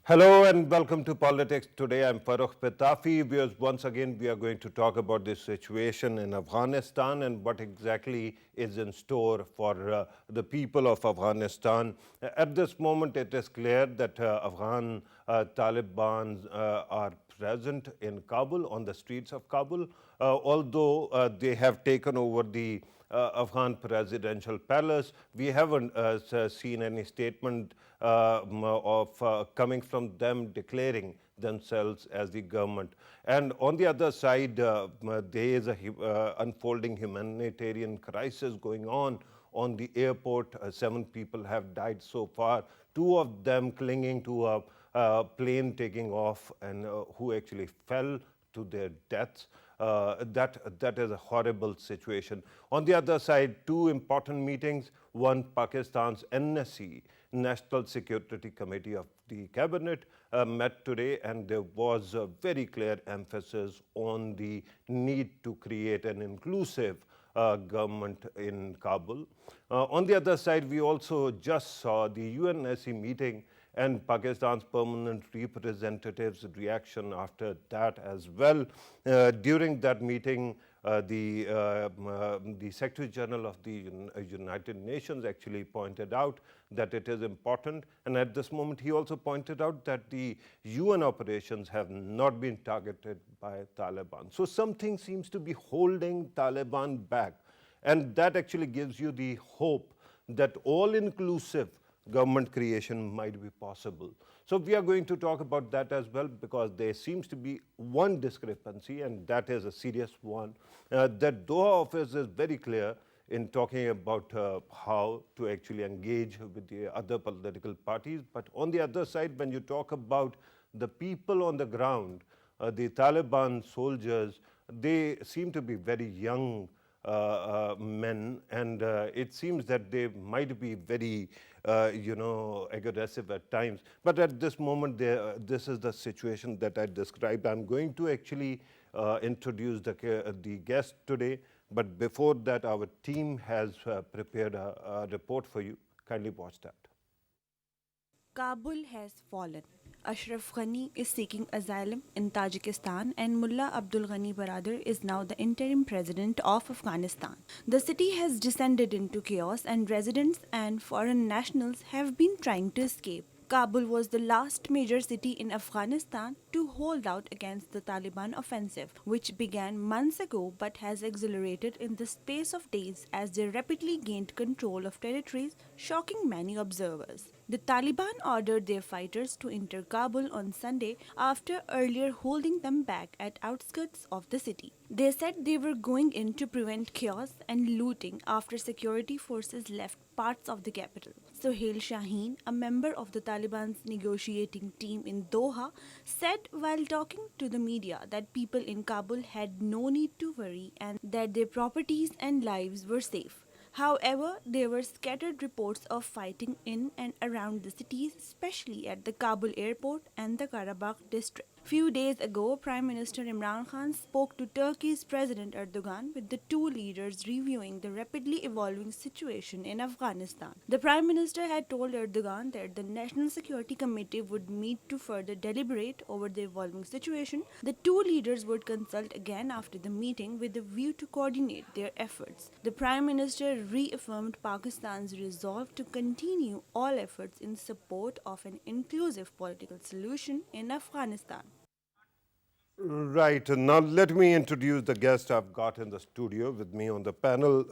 Hello and welcome to Politics Today. I'm Farrukh Pitafi. Once again, we are going to talk about the situation in Afghanistan and what exactly is in store for the people of Afghanistan. At this moment, it is clear that Afghan Taliban are present in Kabul, on the streets of Kabul, although they have taken over the Afghan presidential palace. We haven't seen any statement of coming from them declaring themselves as the government. And on the other side, there is a unfolding humanitarian crisis going on the airport. 7 people have died so far, 2 of them clinging to a plane taking off and who actually fell to their deaths. That is a horrible situation. On the other side, 2 important meetings. One, Pakistan's NSC, National Security Committee of the Cabinet, met today, and there was a very clear emphasis on the need to create an inclusive government in Kabul. On the other side, we also just saw the UNSC meeting and Pakistan's permanent representative's reaction after that as well. During that meeting, the Secretary General of the United Nations actually pointed out that it is important, and at this moment he also pointed out that the UN operations have not been targeted by Taliban. So something seems to be holding Taliban back, and that actually gives you the hope that all-inclusive government creation might be possible. So we are going to talk about that as well, because there seems to be one discrepancy, and that is a serious one. That Doha office is very clear in talking about how to actually engage with the other political parties. But on the other side, when you talk about the people on the ground, the Taliban soldiers, they seem to be very young men, and it seems that they might be very, aggressive at times. But at this moment, this is the situation that I described. I'm going to actually introduce the guest today. But before that, our team has prepared a report for you. Kindly watch that. Kabul has fallen. Ashraf Ghani is seeking asylum in Tajikistan, and Mullah Abdul Ghani Baradar is now the interim president of Afghanistan. The city has descended into chaos, and residents and foreign nationals have been trying to escape. Kabul was the last major city in Afghanistan to hold out against the Taliban offensive, which began months ago but has accelerated in the space of days as they rapidly gained control of territories, shocking many observers. The Taliban ordered their fighters to enter Kabul on Sunday after earlier holding them back at outskirts of the city. They said they were going in to prevent chaos and looting after security forces left parts of the capital. Sohail Shaheen, a member of the Taliban's negotiating team in Doha, said while talking to the media that people in Kabul had no need to worry and that their properties and lives were safe. However, there were scattered reports of fighting in and around the cities, especially at the Kabul airport and the Karabakh district. Few days ago, Prime Minister Imran Khan spoke to Turkey's President Erdogan, with the two leaders reviewing the rapidly evolving situation in Afghanistan. The Prime Minister had told Erdogan that the National Security Committee would meet to further deliberate over the evolving situation. The two leaders would consult again after the meeting with a view to coordinate their efforts. The Prime Minister reaffirmed Pakistan's resolve to continue all efforts in support of an inclusive political solution in Afghanistan. Right. Now, let me introduce the guest I've got in the studio with me on the panel.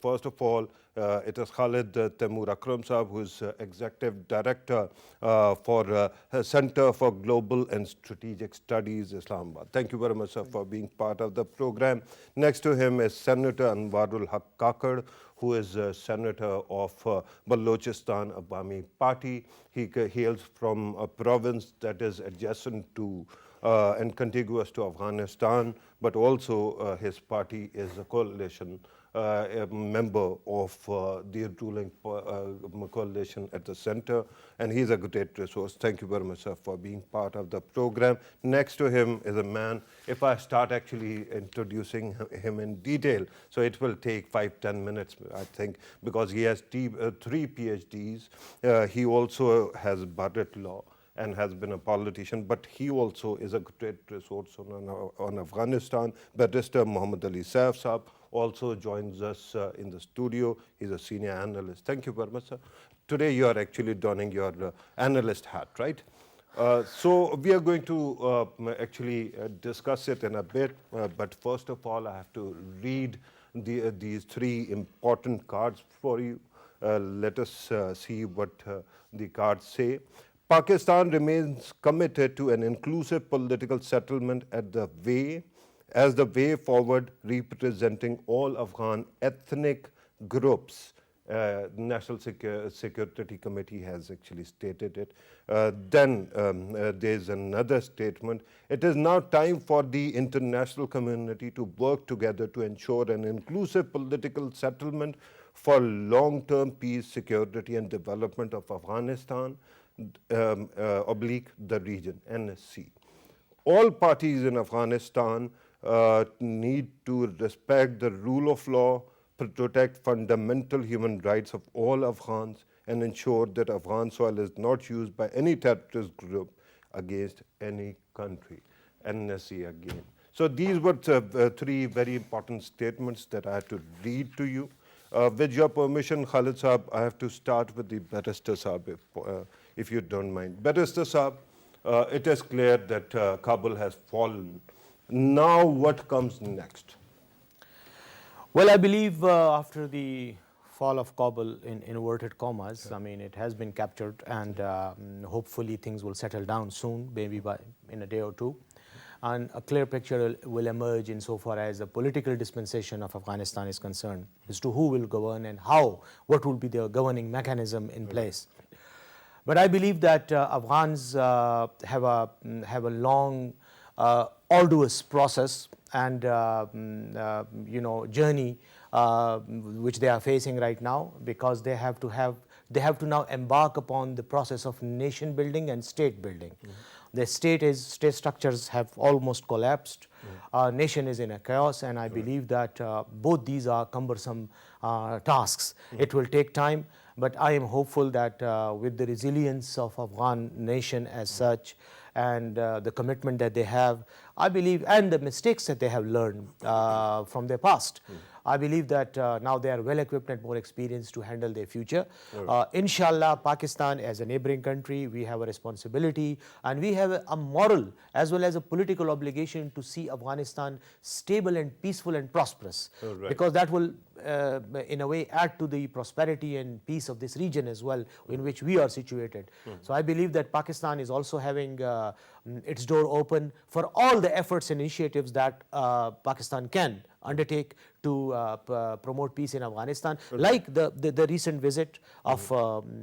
First of all, it is Khalid Taimur Akram Saab, who is Executive Director for Center for Global and Strategic Studies, Islamabad. Thank you very much, sir, for being part of the program. Next to him is Senator Anwarul Haq Kakar, who is a senator of Balochistan Awami Party. He hails from a province that is adjacent to and contiguous to Afghanistan, but also his party is a coalition a member of the ruling coalition at the center, and he's a great resource. Thank you very much, sir, for being part of the program. Next to him is a man, if I start actually introducing him in detail, so it will take 5-10 minutes, I think, because he has 3 PhDs. He also has Barrett Law and has been a politician, but he also is a great resource on Afghanistan. Barrister Muhammad Ali Saif Saab also joins us in the studio. He's a senior analyst. Thank you very much, sir. Today you are actually donning your analyst hat, right? So we are going to actually discuss it in a bit, but first of all, I have to read these 3 important cards for you. Let us see what the cards say. Pakistan remains committed to an inclusive political settlement as the way forward, representing all Afghan ethnic groups. National Security Committee has actually stated it. Then there's another statement. It is now time for the international community to work together to ensure an inclusive political settlement for long-term peace, security, and development of Afghanistan, the region, NSC. All parties in Afghanistan need to respect the rule of law, protect fundamental human rights of all Afghans, and ensure that Afghan soil is not used by any terrorist group against any country. NSC again. So these were 3 very important statements that I had to read to you. With your permission, Khalid Saab, I have to start with the Barrister Saab, if you don't mind. Barrister Saab, it is clear that Kabul has fallen. Now what comes next? Well, I believe after the fall of Kabul, in inverted commas, I mean, it has been captured, and hopefully things will settle down soon, maybe in a day or 2. And a clear picture will emerge insofar as the political dispensation of Afghanistan is concerned, as to who will govern and how, what will be the governing mechanism in place. But I believe that Afghans have a long, arduous process and journey which they are facing right now, because they have to now embark upon the process of nation building and state building. The state structures have almost collapsed. Our nation is in a chaos, and I believe that both these are cumbersome tasks. It will take time, but I am hopeful that with the resilience of Afghan nation as such, and the commitment that they have, I believe, and the mistakes that they have learned from their past, I believe that now they are well equipped and more experienced to handle their future. Inshallah, Pakistan as a neighboring country, we have a responsibility, and we have a moral as well as a political obligation to see Afghanistan stable and peaceful and prosperous, because that will in a way add to the prosperity and peace of this region as well, in which we are situated. So I believe that Pakistan is also having its door open for all the efforts and initiatives that Pakistan can undertake to promote peace in Afghanistan, like the recent visit of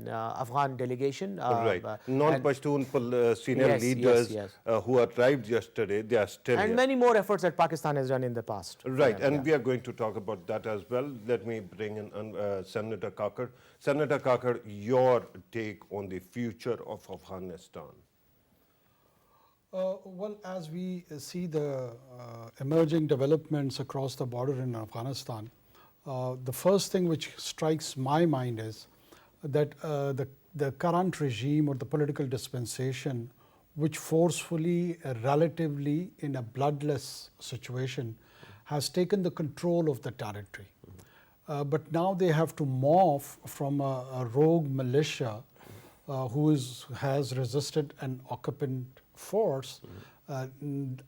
Afghan delegation. Non-Pashtun senior leaders who arrived yesterday, they are still and here. Many more efforts that Pakistan has done in the past. Right, and we are going to talk about that as well. Let me bring in Senator Kakar. Senator Kakar, your take on the future of Afghanistan. Well, as we see the emerging developments across the border in Afghanistan, the first thing which strikes my mind is that the current regime or the political dispensation, which forcefully, relatively in a bloodless situation, has taken the control of the territory. But now they have to morph from a rogue militia who has resisted an occupant force,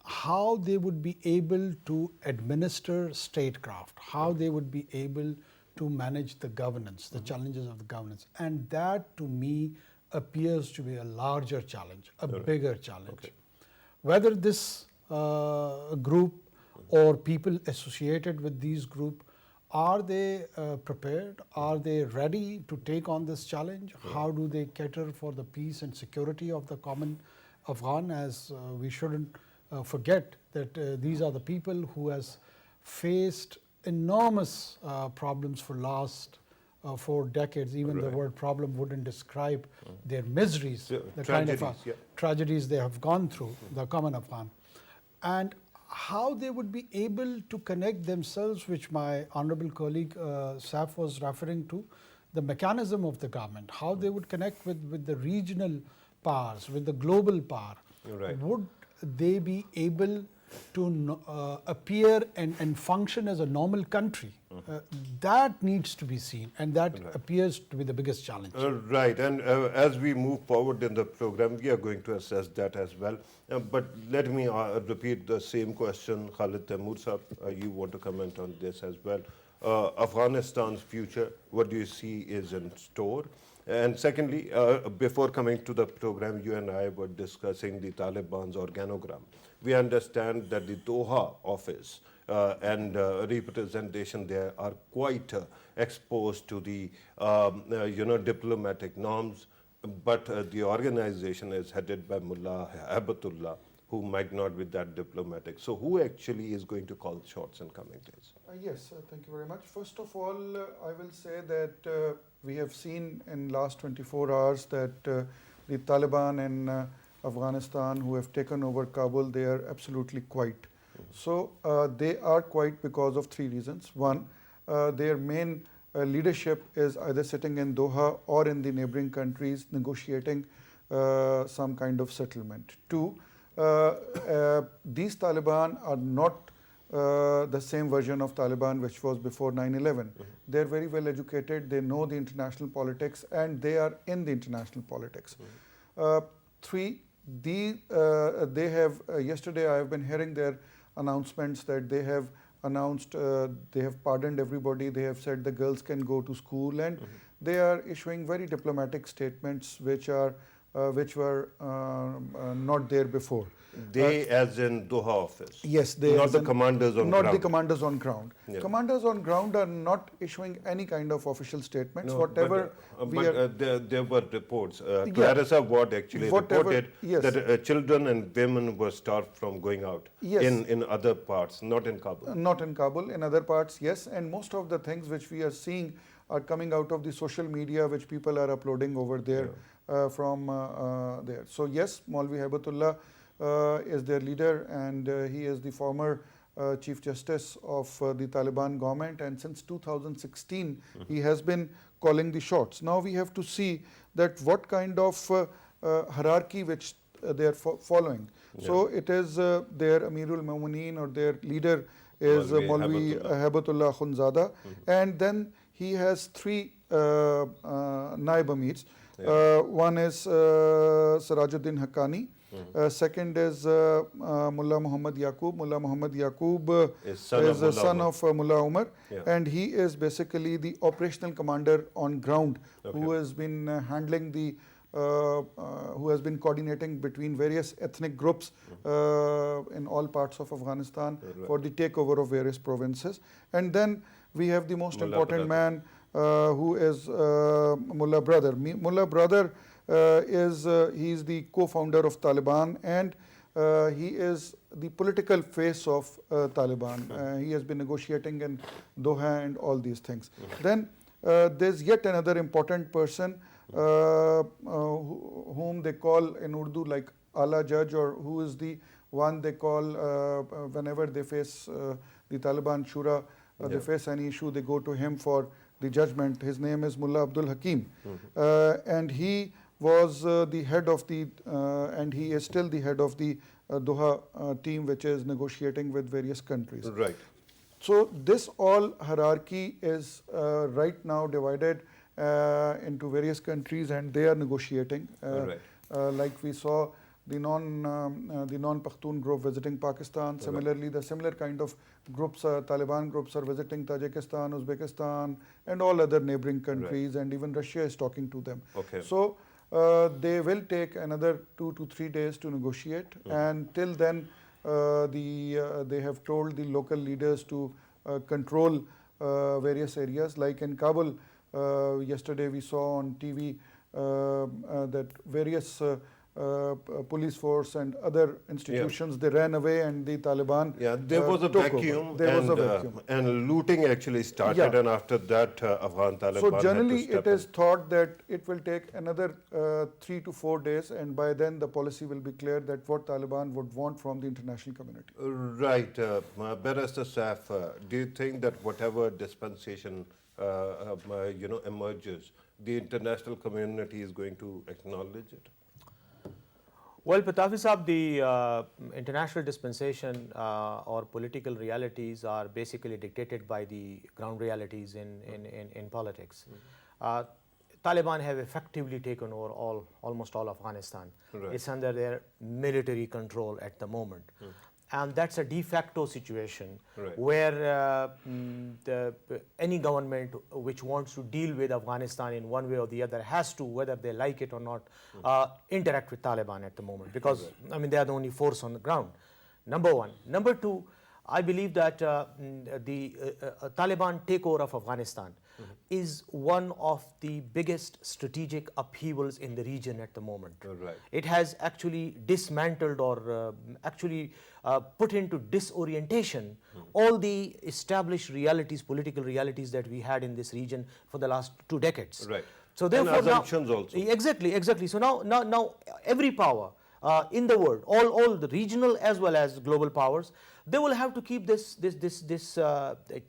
how they would be able to administer statecraft, how they would be able to manage the governance, the challenges of the governance. And that to me appears to be a larger challenge, a bigger challenge. Whether this group or people associated with these group, are they prepared? Are they ready to take on this challenge? How do they cater for the peace and security of the common Afghan, as we shouldn't forget that these are the people who has faced enormous problems for last 4 decades. Even the Right. word problem wouldn't describe their miseries, Yeah, the kind of tragedies, yeah. tragedies they have gone through, the common Afghan. And how they would be able to connect themselves, which my honorable colleague Saf was referring to, the mechanism of the government, how they would connect with the regional powers, with the global power. Right. Would they be able to appear and function as a normal country? That needs to be seen, and that appears to be the biggest challenge. Right, and as we move forward in the program, we are going to assess that as well. But let me repeat the same question, Khalid Taimur sir, you want to comment on this as well. Afghanistan's future, what do you see is in store? And secondly, before coming to the program, you and I were discussing the Taliban's organogram. We understand that the Doha office and representation there are quite exposed to the diplomatic norms, but the organization is headed by Mullah Habatullah, who might not be that diplomatic. So who actually is going to call shots in coming days? Yes, thank you very much. First of all, I will say that we have seen in last 24 hours that the Taliban in Afghanistan who have taken over Kabul, they are absolutely quiet. So they are quiet because of 3 reasons. One, their main leadership is either sitting in Doha or in the neighboring countries negotiating some kind of settlement. 2, these Taliban are not the same version of Taliban which was before 9/11. They are very well educated, they know the international politics, and they are in the international politics. 3, they have, yesterday I have been hearing their announcements that they have announced, they have pardoned everybody, they have said the girls can go to school, and they are issuing very diplomatic statements which were not there before. They as in Doha office? Yes, they not as the in- commanders on not ground? the commanders on ground. Yeah. Commanders on ground are not issuing any kind of official statements. No, Whatever there were reports. Clarissa Ward actually Whatever- reported yes. that children and women were stopped from going out Yes. in other parts, not in Kabul. Not in Kabul, in other parts, yes. And most of the things which we are seeing are coming out of the social media which people are uploading over there from there. So yes, Maulvi Habatullah is their leader, and he is the former Chief Justice of the Taliban government, and since 2016 he has been calling the shots. Now we have to see that what kind of hierarchy which they are following. So it is their Amirul Mu'mineen, or their leader is Maulvi Maulvi Habatullah Khunzada, and then he has 3 Naib Amirs. One is Sirajuddin Haqqani. Second is Mullah Muhammad Yaqub. Mullah Muhammad Yaqub Is is son of the son Mullah of Mullah Umar, Yeah. and he is basically the operational commander on ground, who has been handling the who has been coordinating between various ethnic groups in all parts of Afghanistan for the takeover of various provinces. And then we have the most Mullah important Brother. man who is Mullah Brother. Mullah Brother he is the co-founder of Taliban, and he is the political face of Taliban. He has been negotiating in Doha and all these things. Then there's yet another important person whom they call in Urdu like Ala Judge, or who is the one they call whenever they face the Taliban Shura, they face any issue, they go to him for the judgment. His name is Mullah Abdul Hakim, and he was the head of the, and he is still the head of the Doha team, which is negotiating with various countries. Right. So this all hierarchy is right now divided into various countries, and they are negotiating. Right. Like we saw the non-Pakhtun group visiting Pakistan. Similarly, the similar kind of groups, Taliban groups, are visiting Tajikistan, Uzbekistan, and all other neighboring countries, and even Russia is talking to them. Okay. So they will take another 2 to 3 days to negotiate, and till then they have told the local leaders to control various areas. Like in Kabul, yesterday we saw on TV that various police force and other institutions. They ran away and the Taliban there was a took vacuum, over. There was a vacuum. And looting actually started, Yeah. and after that, Afghan Taliban So had generally to step it is thought that it will take another 3 to 4 days, and by then the policy will be clear that what Taliban would want from the international community. Right. Barrister Saif, do you think that whatever dispensation emerges, the international community is going to acknowledge it? Well, Pitafi Saab, the international dispensation or political realities are basically dictated by the ground realities in politics. Taliban have effectively taken over almost all Afghanistan. Right. It's under their military control at the moment. And that's a de facto situation Right. where any government which wants to deal with Afghanistan in one way or the other has to, whether they like it or not, interact with Taliban at the moment, because I mean they are the only force on the ground. Number one. Number two, I believe that the Taliban takeover of Afghanistan is one of the biggest strategic upheavals in the region at the moment. Right. It has actually dismantled or actually put into disorientation all the established realities, political realities that we had in this region for the last 2 decades. Right. So And therefore assumptions now, also. Exactly. So now every power in the world, all the regional as well as global powers, they will have to keep this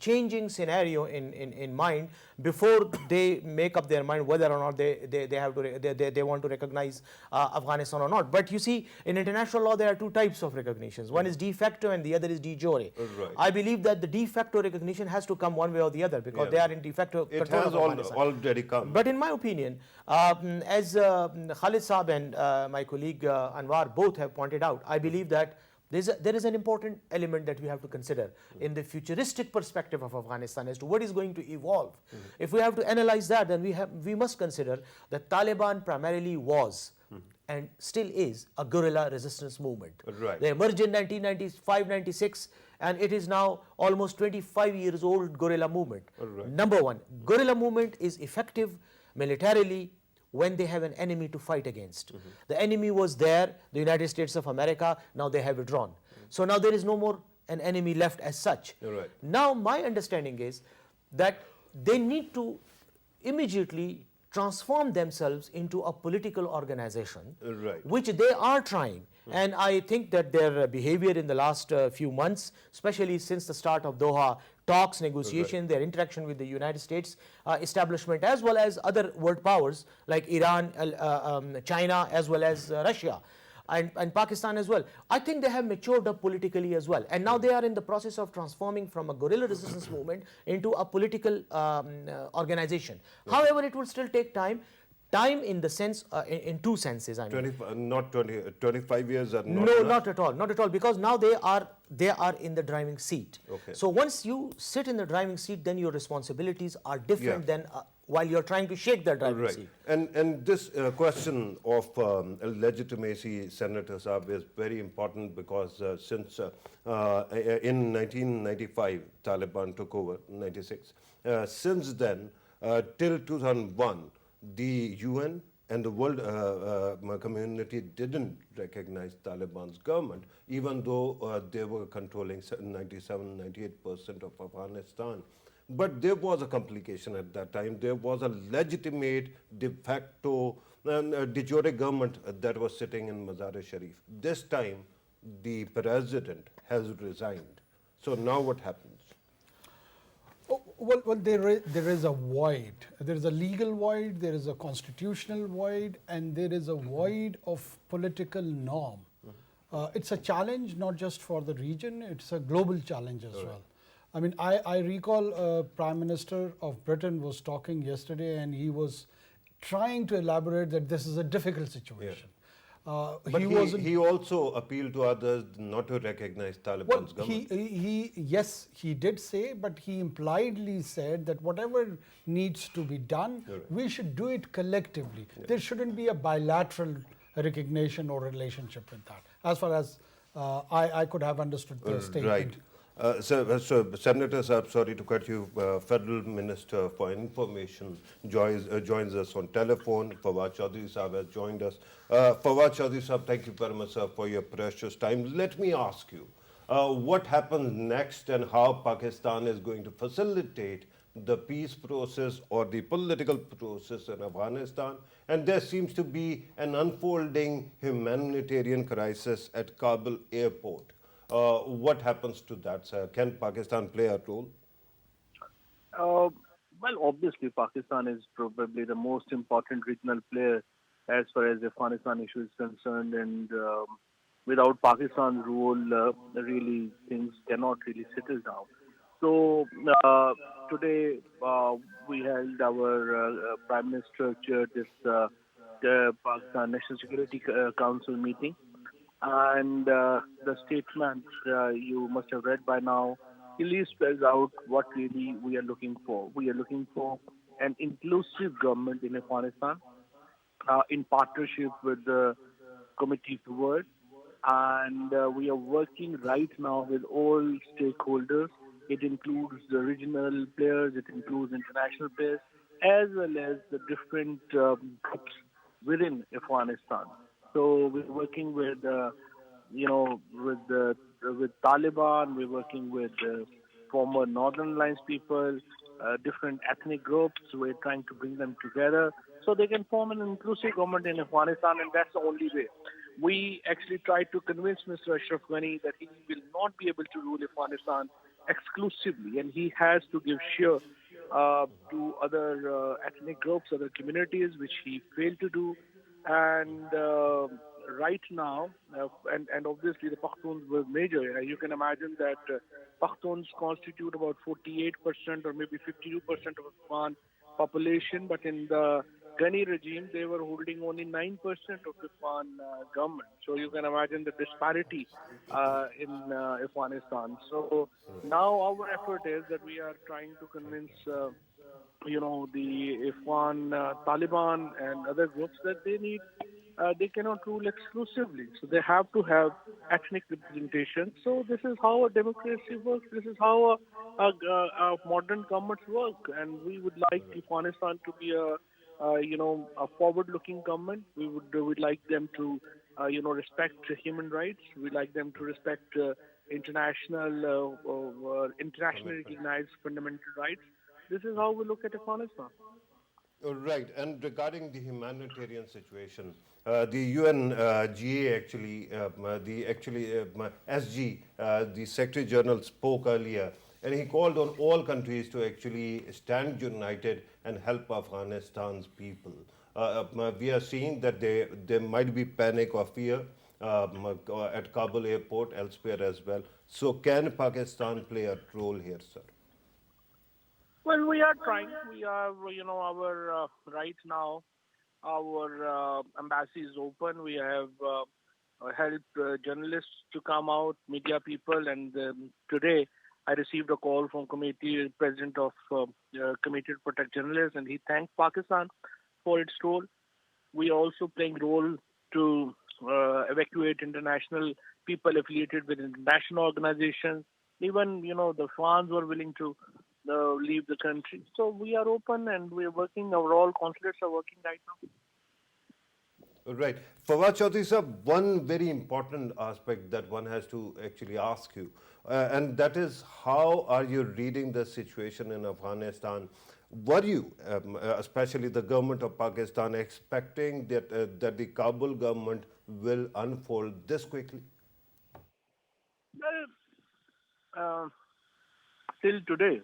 changing scenario in mind before they make up their mind whether or not they want to recognize Afghanistan or not. But you see, in international law there are 2 types of recognitions. One is de facto and the other is de jure. Right. I believe that the de facto recognition has to come one way or the other, because they are in de facto It control has of Afghanistan. already come. But in my opinion, as Khalid Saab and my colleague Anwar both have pointed out, I believe that there is an important element that we have to consider in the futuristic perspective of Afghanistan as to what is going to evolve. If we have to analyze that, then we must consider that Taliban primarily was and still is a guerrilla resistance movement. Right. They emerged in 1995-96, and it is now almost 25 years old guerrilla movement. Right. Number one, guerrilla movement is effective militarily when they have an enemy to fight against. The enemy was there, the United States of America, now they have withdrawn. So now there is no more an enemy left as such. Right. Now my understanding is that they need to immediately transform themselves into a political organization, Right. which they are trying. And I think that their behavior in the last few months, especially since the start of Doha talks, negotiation, their interaction with the United States establishment, as well as other world powers like Iran, China, as well as Russia, and Pakistan as well. I think they have matured up politically as well. And now they are in the process of transforming from a guerrilla resistance movement into a political organization. However, it will still take time. Time in the sense, in 2 senses, I mean. 25 years are not No, enough? not at all, because now they are in the driving seat. Okay. So once you sit in the driving seat, then your responsibilities are different Yeah. than while you're trying to shake the driving Right. seat. And this question of legitimacy, Senator Saab, is very important because since in 1995, Taliban took over, 96. Since then, till 2001, the UN and the world community didn't recognize Taliban's government, even though they were controlling 97-98% of Afghanistan. But there was a complication at that time. There was a legitimate de facto de jure government that was sitting in Mazar-e-Sharif. This time, the president has resigned. So now what happens? Oh, well, there is a void. There is a legal void, there is a constitutional void, and there is a void of political norm. It's a challenge not just for the region, it's a global challenge as well. I mean, I recall Prime Minister of Britain was talking yesterday, and he was trying to elaborate that this is a difficult situation. But he also appealed to others not to recognize Taliban's government. Yes, he did say, but he impliedly said that whatever needs to be done, we should do it collectively. There shouldn't be a bilateral recognition or relationship with that, as far as I could have understood the statement. Right. So, Senator Saab, sorry to cut you. Federal Minister for Information joins us on telephone. Fawad Chaudhry Saab has joined us. Fawad Chaudhry Saab, thank you very much, sir, for your precious time. Let me ask you, what happens next and how Pakistan is going to facilitate the peace process or the political process in Afghanistan? And there seems to be an unfolding humanitarian crisis at Kabul airport. What happens to that, sir? Can Pakistan play a role? Uh, well, obviously, Pakistan is probably the most important regional player as far as the Afghanistan issue is concerned, and without Pakistan's role, really things cannot really settle down. So today we held our Prime Minister chaired this the Pakistan National Security Council meeting, and the statement you must have read by now clearly spells out what really we are looking for. We are looking for an inclusive government in Afghanistan in partnership with the Committee Forward, and we are working right now with all stakeholders. It includes the regional players, it includes international players, as well as the different groups within Afghanistan. So we're working with, with Taliban. We're working with former Northern Alliance people, different ethnic groups. We're trying to bring them together so they can form an inclusive government in Afghanistan, and that's the only way. We actually tried to convince Mr. Ashraf Ghani that he will not be able to rule Afghanistan exclusively, and he has to give share to other ethnic groups, other communities, which he failed to do. And right now, and obviously the Pakhtuns were major. You can imagine that Pakhtuns constitute about 48% or maybe 52% of Afghan population, but in the Ghani regime, they were holding only 9% of the Afghan government. So you can imagine the disparity in Afghanistan. So now our effort is that we are trying to convince the Afghan Taliban and other groups that they cannot rule exclusively. So they have to have ethnic representation. So this is how a democracy works. This is how a modern governments work. And we would like Afghanistan to be a forward-looking government. We'd like them to respect human rights. We'd like them to respect internationally recognized fundamental rights. This is how we look at Afghanistan. Right, and regarding the humanitarian situation, the UNGA actually, SG, the Secretary General spoke earlier, and he called on all countries to actually stand united and help Afghanistan's people. We are seeing that there might be panic or fear at Kabul airport, elsewhere as well. So, can Pakistan play a role here, sir? Well, we are trying. We are, our right now, our embassy is open. We have helped journalists to come out, media people, and today I received a call from president of Committee to Protect Journalists, and he thanked Pakistan for its role. We are also playing role to evacuate international people affiliated with international organizations. Even, the Afghans were willing to leave the country. So we are open and we are working. Our consulates are working right now. Right. Fawad Chaudhry sir, one very important aspect that one has to actually ask you, and that is how are you reading the situation in Afghanistan? Were you, especially the government of Pakistan, expecting that the Kabul government will unfold this quickly? Well, till today,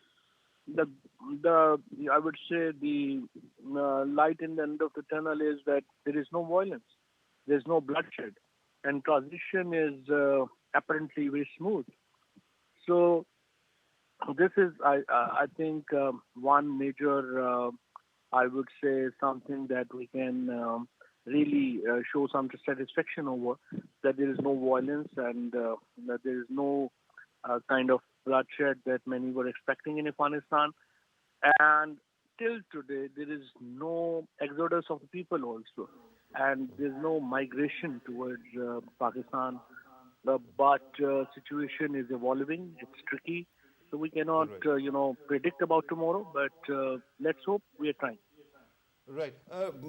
the I would say the light in the end of the tunnel is that there is no violence, there is no bloodshed, and transition is apparently very smooth. So this is, I think, one major, I would say, something that we can really show some satisfaction over, that there is no violence and that there is no kind of bloodshed that many were expecting in Afghanistan. And till today, there is no exodus of the people also. And there's no migration towards Pakistan. but situation is evolving. It's tricky, so we cannot, predict about tomorrow. But let's hope we are trying. Right.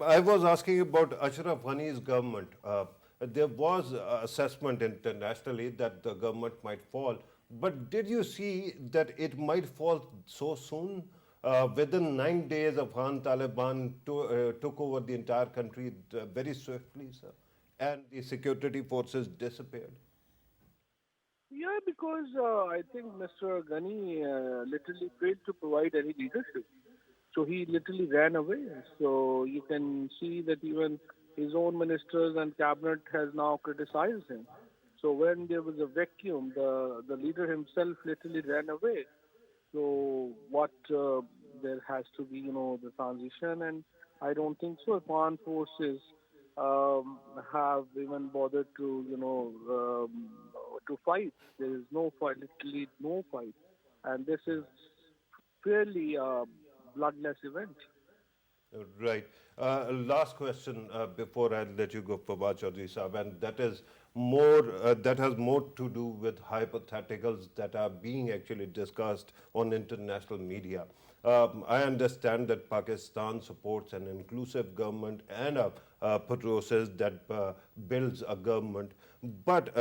I was asking about Ashraf Ghani's government. There was assessment internationally that the government might fall, but did you see that it might fall so soon? Within 9 days, Afghan Taliban took over the entire country very swiftly, sir, and the security forces disappeared. Yeah, because I think Mr. Ghani literally failed to provide any leadership. So he literally ran away. So you can see that even his own ministers and cabinet has now criticized him. So when there was a vacuum, the leader himself literally ran away. So what there has to be, the transition, and I don't think so. Afghan forces have even bothered to, to fight. There is no fight, literally no fight, and this is fairly bloodless event. Right. Last question before I let you go, Fawad Chaudhry Saab, and that is more that has more to do with hypotheticals that are being actually discussed on international media. I understand that Pakistan supports an inclusive government and a process that builds a government, but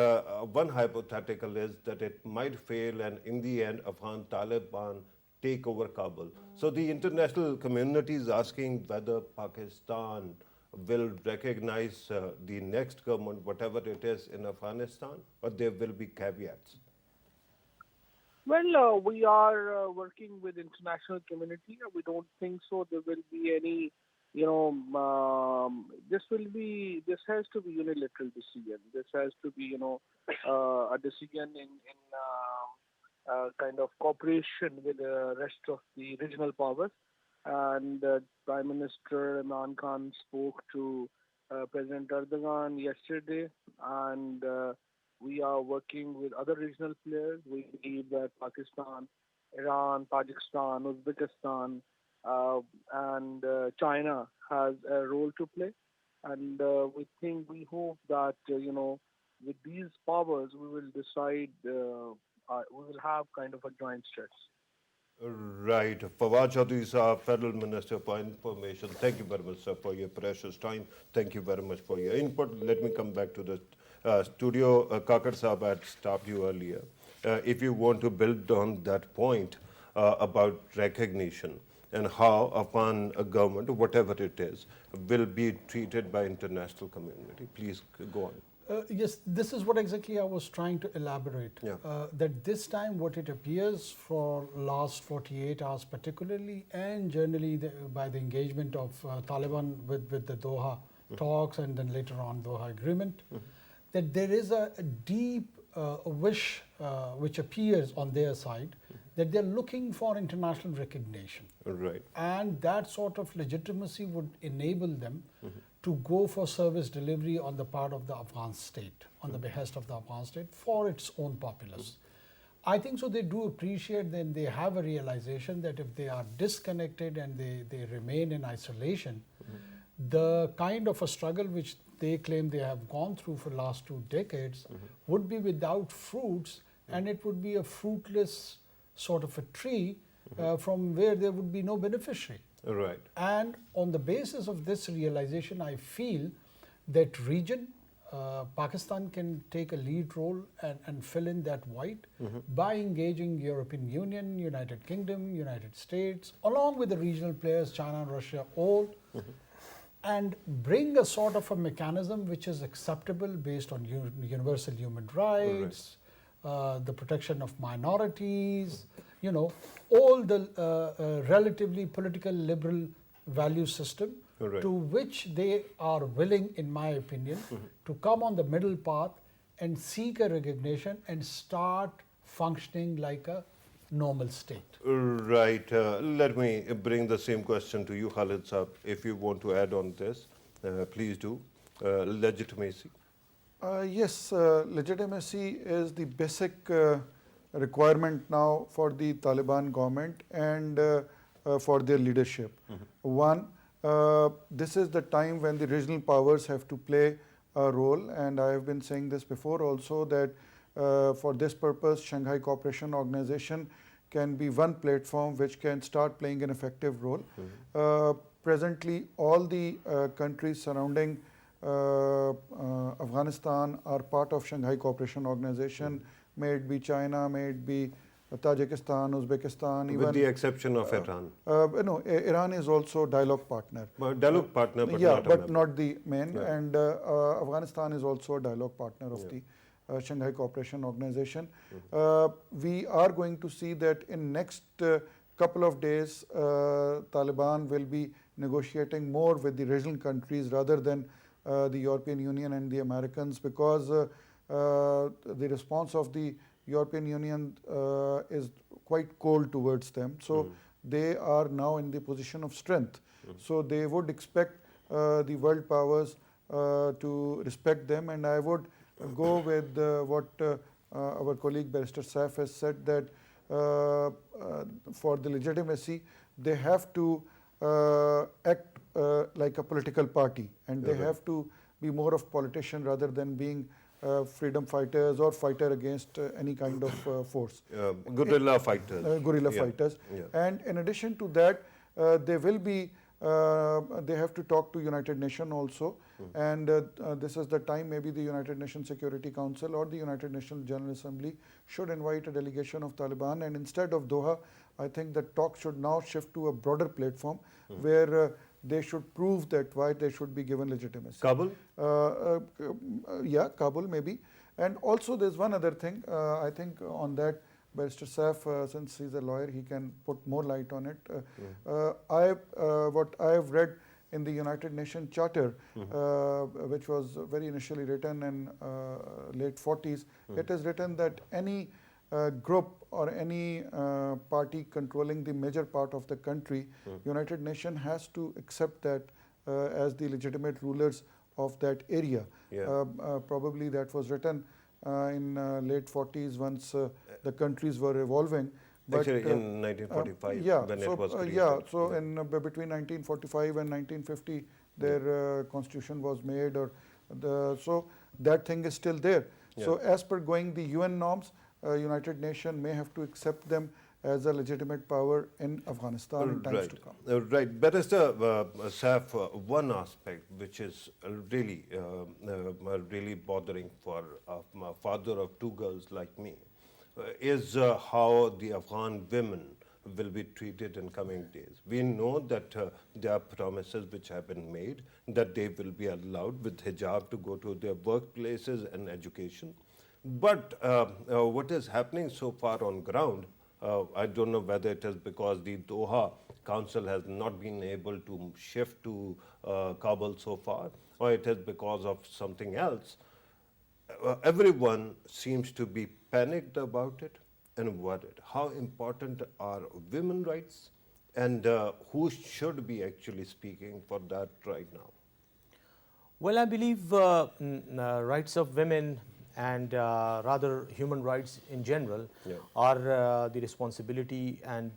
one hypothetical is that it might fail, and in the end, Afghan Taliban take over Kabul. So the international community is asking whether Pakistan will recognize the next government, whatever it is in Afghanistan, or there will be caveats. Well, we are working with international community. We don't think so. There will be any, this has to be unilateral decision. This has to be, a decision in kind of cooperation with the rest of the regional powers. And Prime Minister Imran Khan spoke to President Erdogan yesterday, and we are working with other regional players. We believe that Pakistan, Iran, Pakistan, Uzbekistan, and China has a role to play. And we hope that, with these powers, we will decide, we will have kind of a joint strategy. Right. Fawad Chaudhry Saab, Federal Minister for Information. Thank you very much, sir, for your precious time. Thank you very much for your input. Let me come back to the studio. Kakar Saab had stopped you earlier. If you want to build on that point about recognition and how Afghan government, whatever it is, will be treated by international community, please go on. Yes, this is what exactly I was trying to elaborate. Yeah. That this time what it appears for last 48 hours particularly, and generally by the engagement of Taliban with the Doha talks and then later on Doha agreement, that there is a deep wish which appears on their side that they're looking for international recognition. Right. And that sort of legitimacy would enable them to go for service delivery on the part of the Afghan state, on the behest of the Afghan state for its own populace. I think so they do appreciate that they have a realization that if they are disconnected and they remain in isolation, the kind of a struggle which they claim they have gone through for the last 2 decades would be without fruits, and it would be a fruitless sort of a tree from where there would be no beneficiary. Right. And on the basis of this realization, I feel that region, Pakistan can take a lead role and fill in that void by engaging European Union, United Kingdom, United States, along with the regional players, China and Russia, all, and bring a sort of a mechanism which is acceptable based on universal human rights, the protection of minorities, all the relatively political liberal value system to which they are willing, in my opinion, to come on the middle path and seek a recognition and start functioning like a normal state. Right. Let me bring the same question to you, Khalid Saab. If you want to add on this, please do. Legitimacy. Yes, legitimacy is the basic requirement now for the Taliban government and for their leadership. One, this is the time when the regional powers have to play role, and I have been saying this before also, that for this purpose Shanghai Cooperation Organization can be one platform which can start playing an effective role. Presently all the countries surrounding Afghanistan are part of Shanghai Cooperation Organization, may it be China, may it be Tajikistan, Uzbekistan, even with the exception of Iran. no, Iran is also dialogue partner. Dialogue partner, but yeah, not a but member. not the main. Yeah. And Afghanistan is also a dialogue partner of the Shanghai Cooperation Organization. We are going to see that in next couple of days, Taliban will be negotiating more with the regional countries rather than the European Union and the Americans, because the response of the European Union is quite cold towards them. So they are now in the position of strength. So they would expect the world powers to respect them, and I would go with what our colleague Barrister Saif has said, that for the legitimacy they have to act like a political party, and they have to be more of politician rather than being freedom fighters or fighter against any kind of force. Guerrilla fighters. Guerrilla fighters. And in addition to that, they will be, they have to talk to United Nations also, and this is the time maybe the United Nations Security Council or the United Nations General Assembly should invite a delegation of Taliban, and instead of Doha, I think the talk should now shift to a broader platform where they should prove that why they should be given legitimacy. Kabul? Yeah, Kabul maybe. And also there's one other thing, I think on that Barrister Saif, since he's a lawyer, he can put more light on it. What I have read in the United Nations Charter, which was very initially written in late 40s, it is written that any group or any party controlling the major part of the country, United Nations has to accept that as the legitimate rulers of that area. Probably that was written in late 40s once the countries were evolving. But, actually in 1945 when it was created. So in between 1945 and 1950 their constitution was made, or so that thing is still there. So as per going the UN norms, United Nations may have to accept them as a legitimate power in Afghanistan in times to come. Right. Barrister Saif, one aspect which is really, really bothering for a father of two girls like me is how the Afghan women will be treated in coming days. We know that there are promises which have been made that they will be allowed with hijab to go to their workplaces and education. But what is happening so far on ground, I don't know whether it is because the Doha Council has not been able to shift to Kabul so far, or it is because of something else. Everyone seems to be panicked about it and worried. How important are women's rights, and who should be actually speaking for that right now? Well, I believe rights of women and rather human rights in general are the responsibility and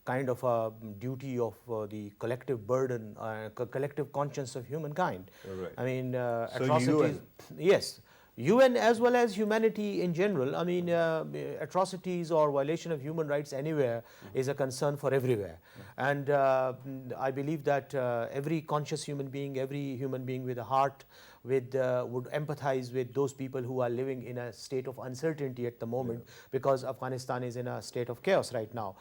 kind of a duty of the collective burden, collective conscience of humankind. Right. I mean, So atrocities. UN. Yes. UN as well as humanity in general. I mean, atrocities or violation of human rights anywhere is a concern for everywhere. And I believe that every conscious human being, every human being with a heart, would empathize with those people who are living in a state of uncertainty at the moment, because Afghanistan is in a state of chaos right now.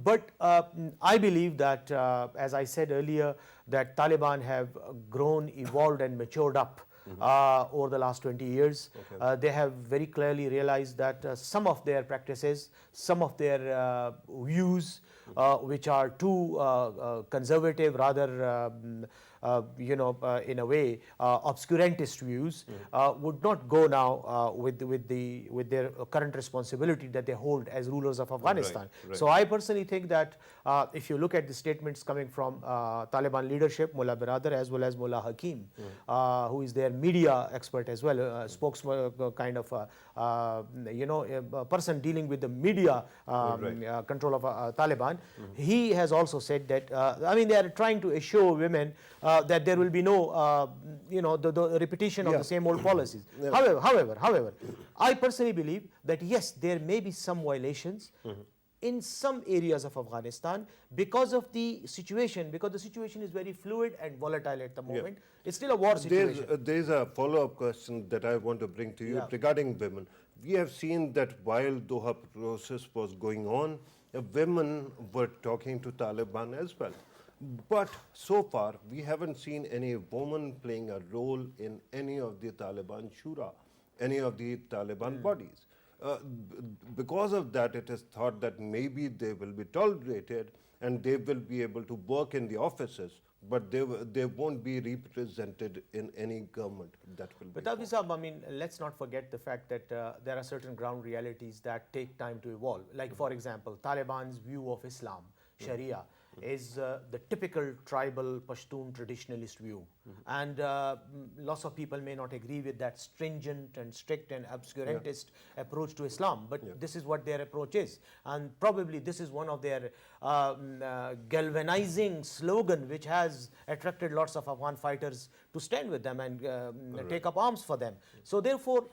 But I believe that, as I said earlier, that Taliban have grown, evolved and matured up over the last 20 years. They have very clearly realized that some of their practices, some of their views, which are too conservative, rather in a way obscurantist views, would not go now with their current responsibility that they hold as rulers of Afghanistan. Right. So I personally think that if you look at the statements coming from Taliban leadership, Mullah Baradar as well as Mullah Hakim, who is their media expert as well, spokesman kind of a person dealing with the media control of Taliban, he has also said that I mean, they are trying to assure women that there will be no you know, the repetition of Yeah. the same old policies. Yeah. However, I personally believe that yes, there may be some violations in some areas of Afghanistan because of the situation, because the situation is very fluid and volatile at the moment. It's still a war situation. There's a follow-up question that I want to bring to you Yeah. regarding women. We have seen that while Doha process was going on, women were talking to Taliban as well. But so far, we haven't seen any woman playing a role in any of the Taliban Shura, any of the Taliban bodies. Because of that, it is thought that maybe they will be tolerated and they will be able to work in the offices, but they won't be represented in any government that will be. But Pitafi Sahab, I mean, let's not forget the fact that there are certain ground realities that take time to evolve. Like, for example, Taliban's view of Islam, Sharia, is the typical tribal Pashtun traditionalist view. And lots of people may not agree with that stringent and strict and obscurantist approach to Islam, but this is what their approach is. And probably this is one of their galvanizing slogan, which has attracted lots of Afghan fighters to stand with them and take up arms for them. So therefore,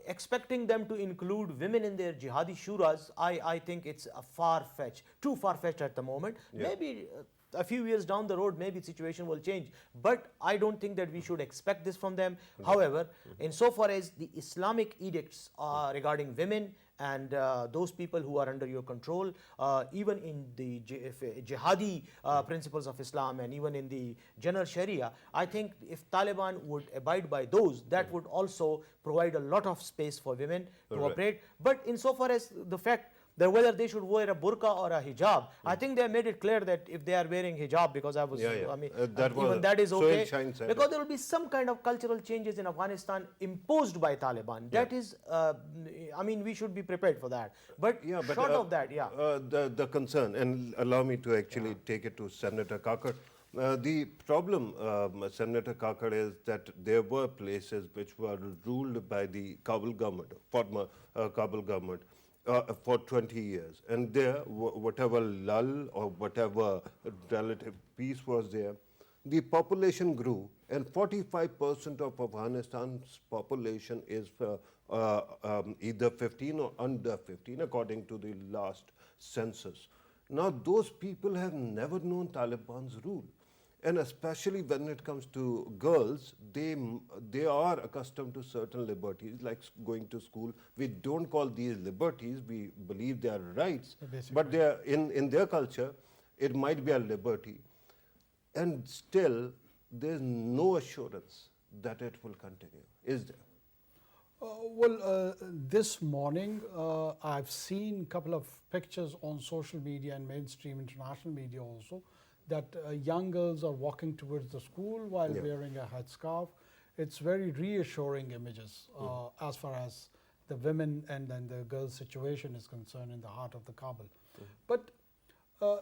expecting them to include women in their jihadi shuras, I think it's a far-fetched, too far-fetched at the moment. Maybe a few years down the road, maybe the situation will change. But I don't think that we should expect this from them. However, insofar as the Islamic edicts regarding women and those people who are under your control, even in the jihadi principles of Islam and even in the general Sharia, I think if Taliban would abide by those, that would also provide a lot of space for women to operate. But insofar as the fact that whether they should wear a burqa or a hijab, I think they made it clear that if they are wearing hijab, because I was, I mean, even that is okay, because there will be some kind of cultural changes in Afghanistan imposed by Taliban. That is, I mean, we should be prepared for that. But short of that, the concern, and allow me to actually take it to Senator Kakar. The problem, Senator Kakar, is that there were places which were ruled by the Kabul government, former Kabul government, for 20 years. And there, whatever lull or whatever relative peace was there, the population grew, and 45% of Afghanistan's population is either 15 or under 15, according to the last census. Now, those people have never known Taliban's rule. And especially when it comes to girls, they are accustomed to certain liberties, like going to school. We don't call these liberties, we believe they are rights. But they are, in their culture, it might be a liberty. And still, there's no assurance that it will continue, is there? This morning, I've seen a couple of pictures on social media and mainstream international media also, that young girls are walking towards the school while wearing a headscarf. It's very reassuring images as far as the women and then the girls' situation is concerned in the heart of the Kabul. But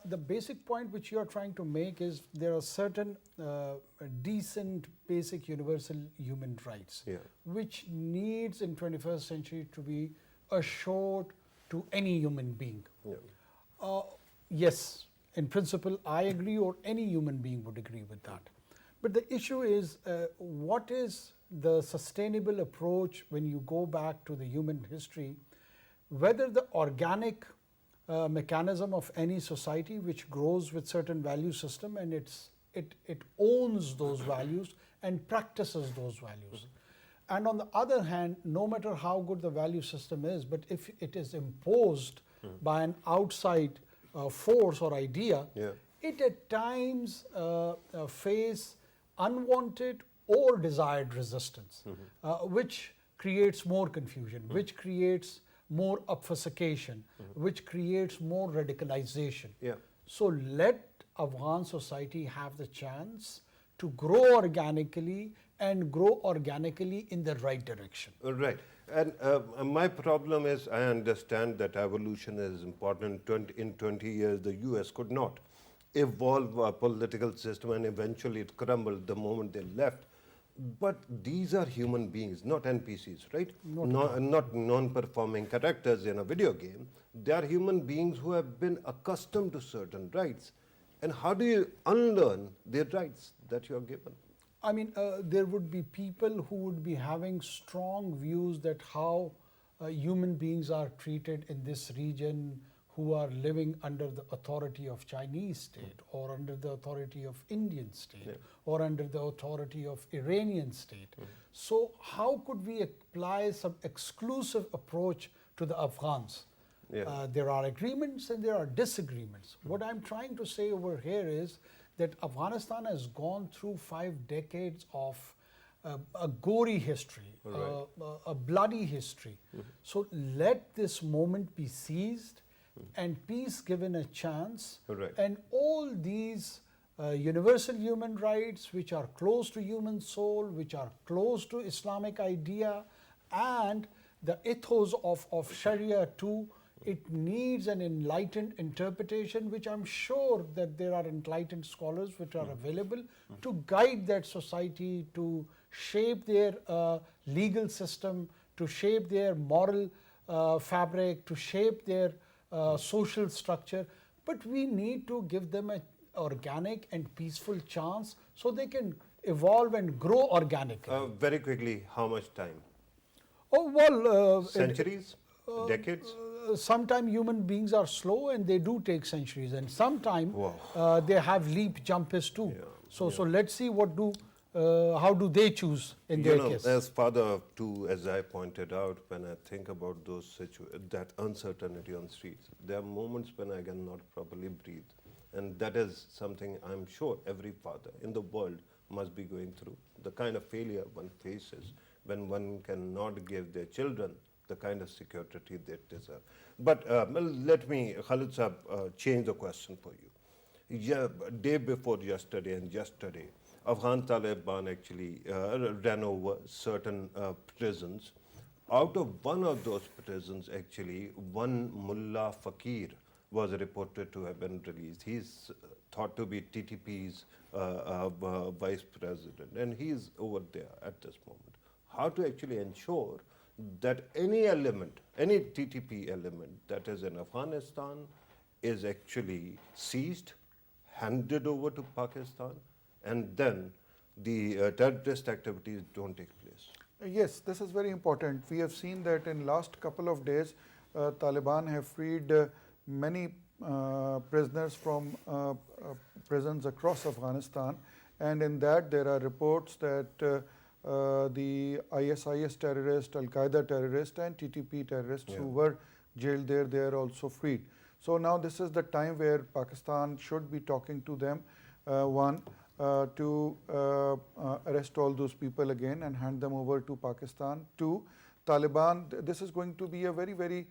the basic point which you are trying to make is there are certain decent, basic, universal human rights which needs in 21st century to be assured to any human being. Yes, in principle, I agree, or any human being would agree with that. But the issue is, what is the sustainable approach when you go back to the human history, whether the organic mechanism of any society which grows with certain value system and it owns those values and practices those values. And on the other hand, no matter how good the value system is, but if it is imposed by an outside force or idea, it at times face unwanted or desired resistance, which creates more confusion, which creates more obfuscation, which creates more radicalization. So let Afghan society have the chance to grow organically and grow organically in the right direction. Right. And my problem is, I understand that evolution is important. In 20 years, the US could not evolve a political system, and eventually it crumbled the moment they left. But these are human beings, not NPCs, right? Not non-performing characters in a video game. They are human beings who have been accustomed to certain rights. And how do you unlearn the rights that you are given? I mean, there would be people who would be having strong views that how human beings are treated in this region, who are living under the authority of Chinese state or under the authority of Indian state or under the authority of Iranian state. So how could we apply some exclusive approach to the Afghans? There are agreements and there are disagreements. What I'm trying to say over here is that Afghanistan has gone through 5 decades of a gory history, a bloody history. So let this moment be seized and peace given a chance, and all these universal human rights which are close to human soul, which are close to Islamic idea, and the ethos of Sharia too, it needs an enlightened interpretation, which I'm sure that there are enlightened scholars which are available to guide that society, to shape their legal system, to shape their moral fabric, to shape their social structure. But we need to give them an organic and peaceful chance so they can evolve and grow organically. Very quickly, how much time? Oh, well, centuries? Decades? Sometimes human beings are slow and they do take centuries, and sometimes they have leap jumpers too. So let's see how do they choose in their case. As father of two, as I pointed out, when I think about that uncertainty on streets, there are moments when I cannot properly breathe. And that is something I'm sure every father in the world must be going through. The kind of failure one faces when one cannot give their children the kind of security they deserve. But let me, Khalid Saab, change the question for you. Day before yesterday and yesterday, Afghan Taliban actually ran over certain prisons. Out of one of those prisons, actually, one Mullah Fakir was reported to have been released. He's thought to be TTP's vice president, and he's over there at this moment. How to actually ensure that any element, any TTP element that is in Afghanistan is actually seized, handed over to Pakistan, and then the terrorist activities don't take place. Yes, this is very important. We have seen that in last couple of days, Taliban have freed many prisoners from prisons across Afghanistan, and in that there are reports that the ISIS terrorists, Al-Qaeda terrorists and TTP terrorists who were jailed there, they are also freed. So now this is the time where Pakistan should be talking to them, to arrest all those people again and hand them over to Pakistan. Two, Taliban, this is going to be a very, very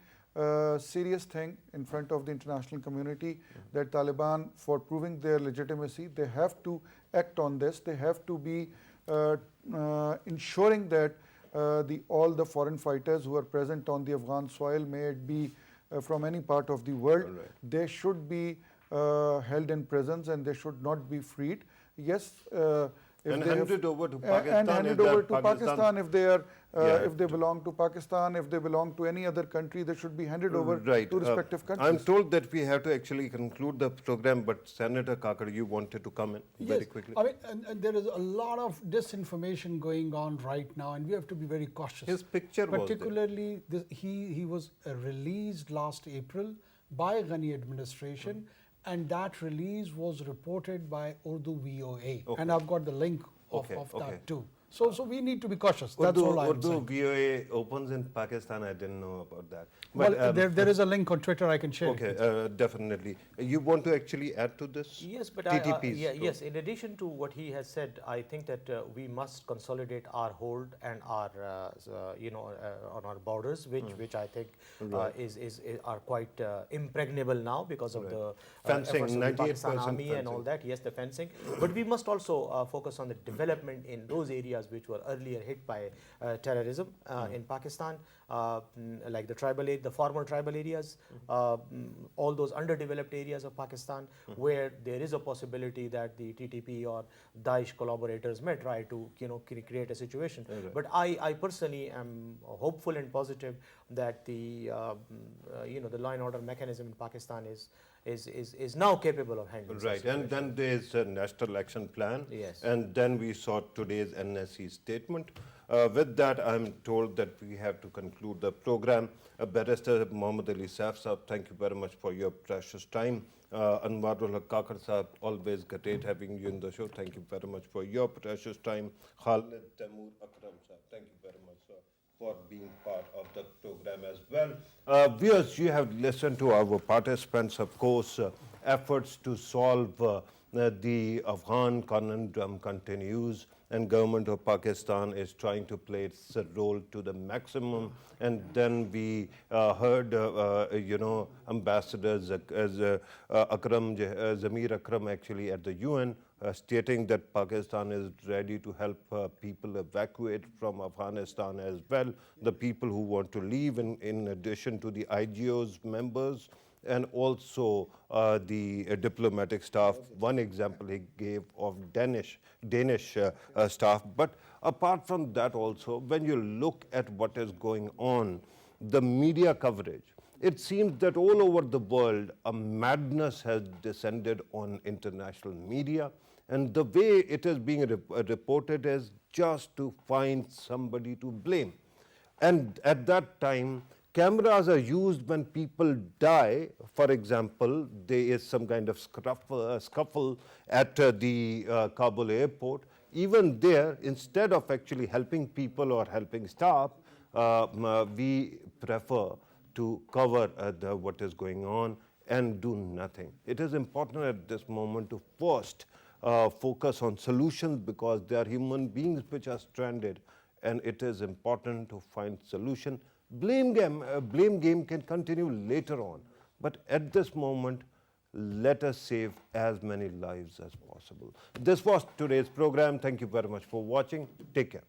serious thing in front of the international community, that Taliban, for proving their legitimacy, they have to act on this. They have to be ensuring that all the foreign fighters who are present on the Afghan soil, may it be from any part of the world, they should be held in prisons and they should not be freed. Yes, and handed over to Pakistan. And handed over to Pakistan if they are, if they belong to Pakistan, if they belong to any other country, they should be handed over to respective countries. I'm told that we have to actually conclude the program, but Senator Kakar, you wanted to come in very quickly. I mean, and there is a lot of disinformation going on right now, and we have to be very cautious. His picture particularly was he was released last April by Ghani administration. And that release was reported by Urdu VOA, and I've got the link of that too. So we need to be cautious. That's all I'm saying. Urdu VOA opens in Pakistan. I didn't know about that. But well, there is a link on Twitter. I can share. Okay, definitely. You want to actually add to this? Yes, but yes. In addition to what he has said, I think that we must consolidate our hold and our on our borders, which I think are quite impregnable now because of the fencing, efforts of the Pakistan Army and all that. Yes, the fencing. But we must also focus on the development in those areas which were earlier hit by terrorism in Pakistan, like the former tribal areas, all those underdeveloped areas of Pakistan, where there is a possibility that the TTP or Daesh collaborators may try to create a situation. But I personally am hopeful and positive that the the law and order mechanism in Pakistan is now capable of handling. Right, and then there is a National Action Plan. Yes. And then we saw today's NSC statement. With that, I'm told that we have to conclude the program. Barrister Mohammad Ali Saif Saab, thank you very much for your precious time. Anwarul Haq Kakar Saab, always great having you in the show. Thank you very much for your precious time. Khalid Taimur Akram Saab, thank you very much, sir, for being part of the program as well. Viewers, you have listened to our participants, of course. Efforts to solve the Afghan conundrum continues, and government of Pakistan is trying to play its role to the maximum. And then we heard, ambassadors Zamir Akram actually at the UN stating that Pakistan is ready to help people evacuate from Afghanistan as well, the people who want to leave, in addition to the IGO's members, and also the diplomatic staff. One example he gave of Danish staff. But apart from that also, when you look at what is going on, the media coverage, it seems that all over the world, a madness has descended on international media. And the way it is being reported is just to find somebody to blame. And at that time, cameras are used when people die. For example, there is some kind of scuffle at the Kabul airport. Even there, instead of actually helping people or helping staff, we prefer to cover what is going on and do nothing. It is important at this moment to first focus on solutions, because they are human beings which are stranded, and it is important to find solution. Blame game can continue later on, but at this moment, let us save as many lives as possible. This was today's program. Thank you very much for watching. Take care.